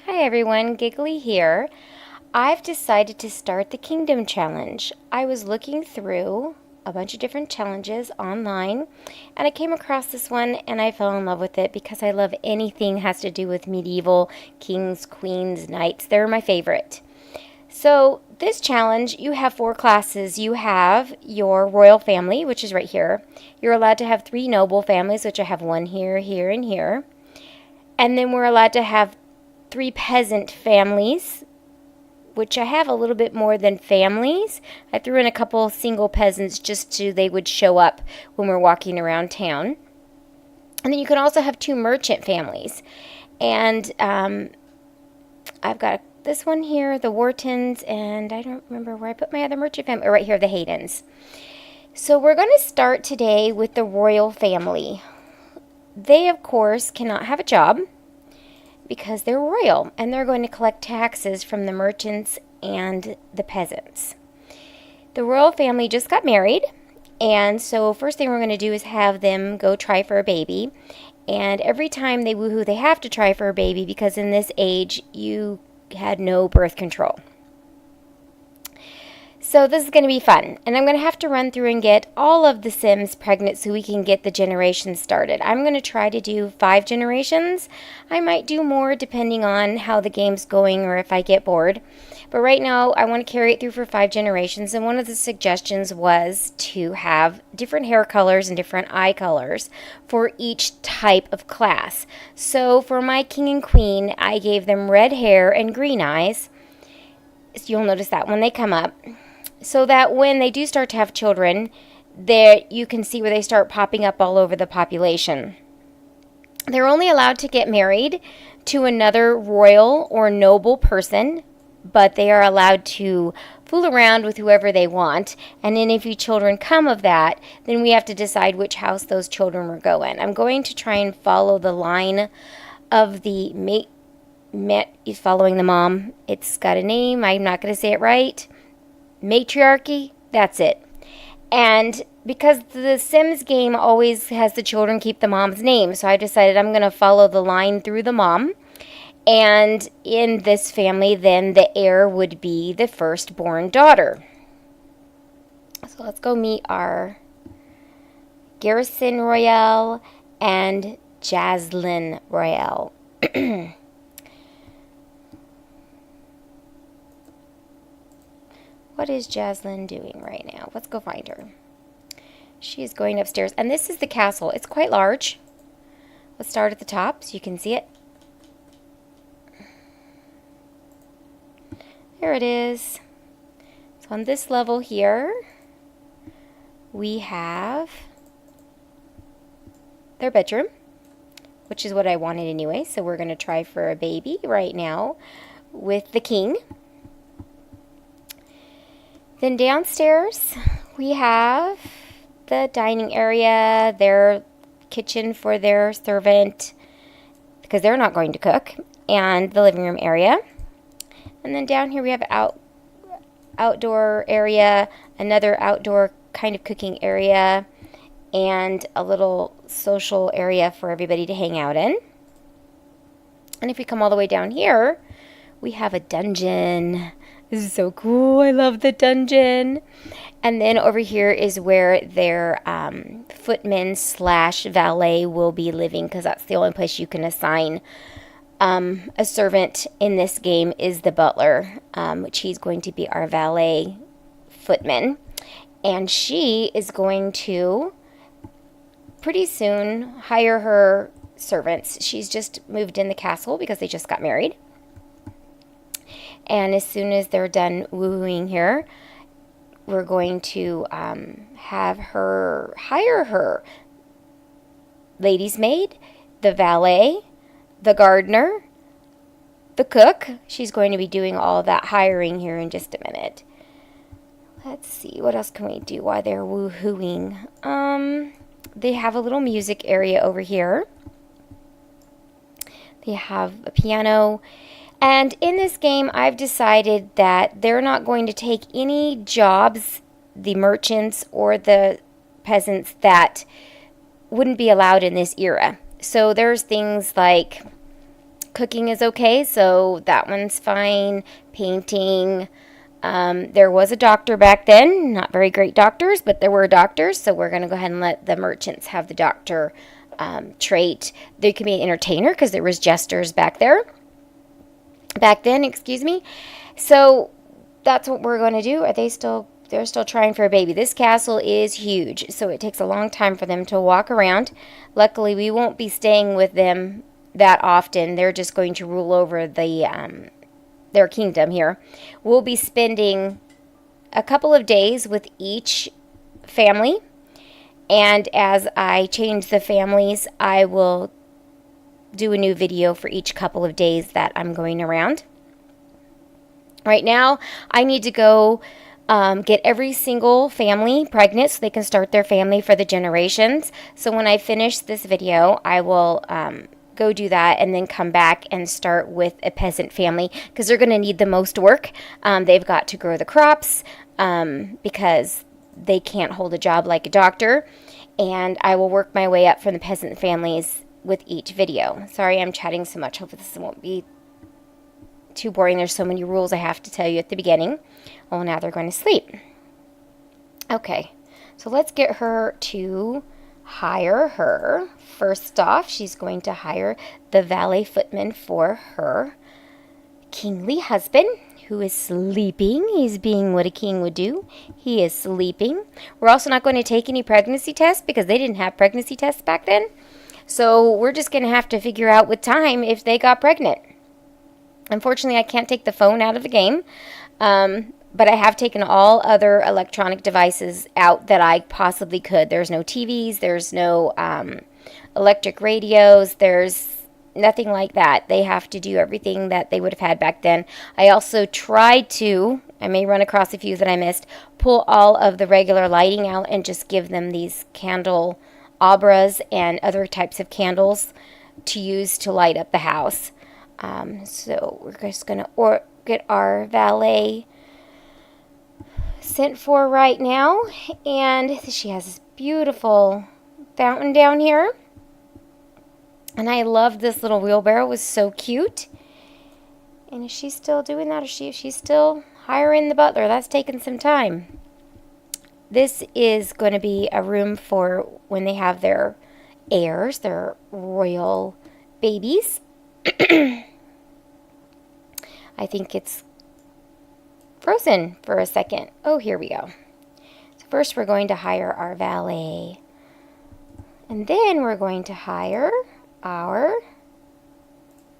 Hi everyone, Giggly here. I've decided to start the Kingdom Challenge. I was looking through a bunch of different challenges online and I came across this one and I fell in love with it because I love anything that has to do with medieval kings, queens, knights. They're my favorite. So this challenge, you have 4 classes. You have your royal family, which is right here. You're allowed to have 3 noble families, which I have one here, here, and here. And then we're allowed to have 3 peasant families, which I have a little bit more than families. I threw in a couple single peasants just so they would show up when we're walking around town. And then you can also have 2 merchant families. And I've got this one here, the Whartons, and I don't remember where I put my other merchant family. Right here, the Haydens. So we're going to start today with the royal family. They, of course, cannot have a job because they're royal and they're going to collect taxes from the merchants and the peasants. The royal family just got married, and so first thing we're going to do is have them go try for a baby. And every time they woohoo, they have to try for a baby because in this age you had no birth control. So this is going to be fun, and I'm going to have to run through and get all of the Sims pregnant so we can get the generations started. I'm going to try to do 5 generations. I might do more depending on how the game's going or if I get bored. But right now I want to carry it through for 5 generations, and one of the suggestions was to have different hair colors and different eye colors for each type of class. So for my king and queen, I gave them red hair and green eyes. So you'll notice that when they come up, so that when they do start to have children, there you can see where they start popping up all over the population. They're only allowed to get married to another royal or noble person, but they are allowed to fool around with whoever they want. And then if children come of that, then we have to decide which house those children will go in. I'm going to try and follow the line of the mate. Is following the mom. It's got a name. I'm not going to say it right. Matriarchy, that's it. And because the Sims game always has the children keep the mom's name, so I decided I'm going to follow the line through the mom. And in this family, then the heir would be the firstborn daughter. So let's go meet our Garrison Royale and Jaslyn Royale. What is Jaslyn doing right now? Let's go find her. She is going upstairs. And this is the castle. It's quite large. Let's start at the top so you can see it. There it is. So on this level here, we have their bedroom, which is what I wanted anyway. So we're going to try for a baby right now with the king. Then downstairs, we have the dining area, their kitchen for their servant, because they're not going to cook, and the living room area. And then down here we have outdoor area, another outdoor kind of cooking area, and a little social area for everybody to hang out in. And if we come all the way down here, we have a dungeon. This is so cool. I love the dungeon. And then over here is where their footman / valet will be living, because that's the only place you can assign a servant in this game is the butler, which he's going to be our valet footman. And she is going to pretty soon hire her servants. She's just moved in the castle because they just got married. And as soon as they're done wooing here, we're going to have her hire her lady's maid, the valet, the gardener, the cook. She's going to be doing all of that hiring here in just a minute. Let's see, what else can we do while they're woohooing? They have a little music area over here. They have a piano. And in this game, I've decided that they're not going to take any jobs, the merchants or the peasants, that wouldn't be allowed in this era. So there's things like Cooking is okay, so that one's fine. Painting. There was a doctor back then. Not very great doctors, but there were doctors, so we're going to go ahead and let the merchants have the doctor trait. There can be an entertainer because there was jesters back then, excuse me. So that's what we're going to do. They're still trying for a baby. This castle is huge, so it takes a long time for them to walk around. Luckily, we won't be staying with them that often. They're just going to rule over their kingdom here. We'll be spending a couple of days with each family, and as I change the families, I will do a new video for each couple of days that I'm going around. Right now, I need to go get every single family pregnant so they can start their family for the generations. So when I finish this video, I will go do that and then come back and start with a peasant family because they're going to need the most work. They've got to grow the crops because they can't hold a job like a doctor. And I will work my way up from the peasant families with each video. Sorry I'm chatting so much. Hopefully this won't be too boring. There's so many rules I have to tell you at the beginning. Oh, now they're going to sleep. Okay, so let's get her to hire her. First off, she's going to hire the valet footman for her kingly husband, who is sleeping. He's being what a king would do. He is sleeping. We're also not going to take any pregnancy tests because they didn't have pregnancy tests back then. So we're just going to have to figure out with time if they got pregnant. Unfortunately, I can't take the phone out of the game, but I have taken all other electronic devices out that I possibly could. There's no TVs, there's no electric radios, there's nothing like that. They have to do everything that they would have had back then. I also tried to, I may run across a few that I missed, pull all of the regular lighting out and just give them these candelabras and other types of candles to use to light up the house. So we're just going to get our valet sent for right now. And she has this beautiful fountain down here. And I love this little wheelbarrow. It was so cute. And is she still doing that? Or she's still hiring the butler? That's taking some time. This is going to be a room for when they have their heirs, their royal babies. I think it's frozen for a second. Oh, here we go. So first we're going to hire our valet. And then we're going to hire our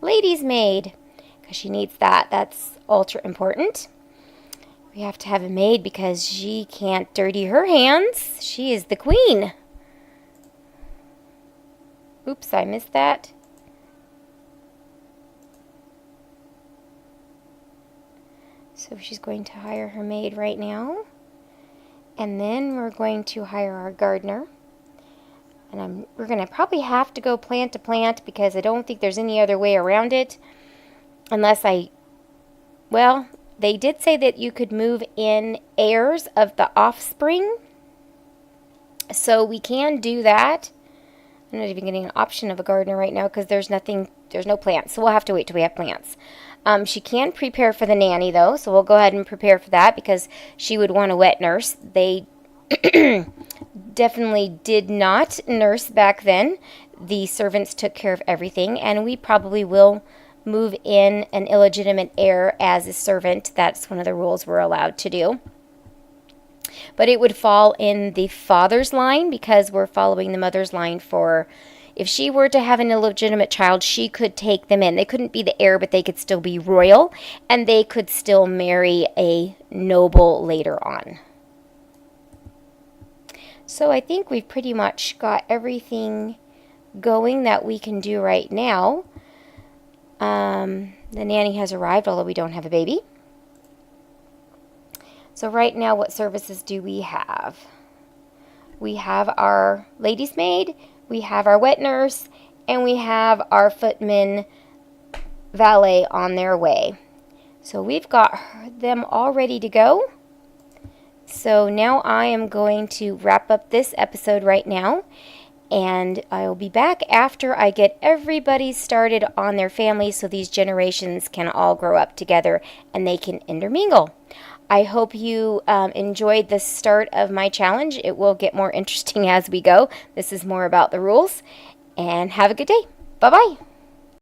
lady's maid because she needs that. That's ultra important. We have to have a maid because she can't dirty her hands. She is the queen. Oops, I missed that. So she's going to hire her maid right now. And then we're going to hire our gardener. And we're going to probably have to go plant to plant because I don't think there's any other way around it. Unless well, they did say that you could move in heirs of the offspring. So we can do that. I'm not even getting an option of a gardener right now because there's no plants. So we'll have to wait till we have plants. She can prepare for the nanny, though, so we'll go ahead and prepare for that because she would want a wet nurse. They definitely did not nurse back then. The servants took care of everything, and we probably will move in an illegitimate heir as a servant. That's one of the rules we're allowed to do. But it would fall in the father's line because we're following the mother's line for... If she were to have an illegitimate child, she could take them in. They couldn't be the heir, but they could still be royal, and they could still marry a noble later on. So I think we've pretty much got everything going that we can do right now. The nanny has arrived, although we don't have a baby. So right now, what services do we have? We have our lady's maid, we have our wet nurse, and we have our footman valet on their way. So we've got them all ready to go. So now I am going to wrap up this episode right now. And I'll be back after I get everybody started on their families so these generations can all grow up together and they can intermingle. I hope you enjoyed the start of my challenge. It will get more interesting as we go. This is more about the rules. And have a good day. Bye-bye.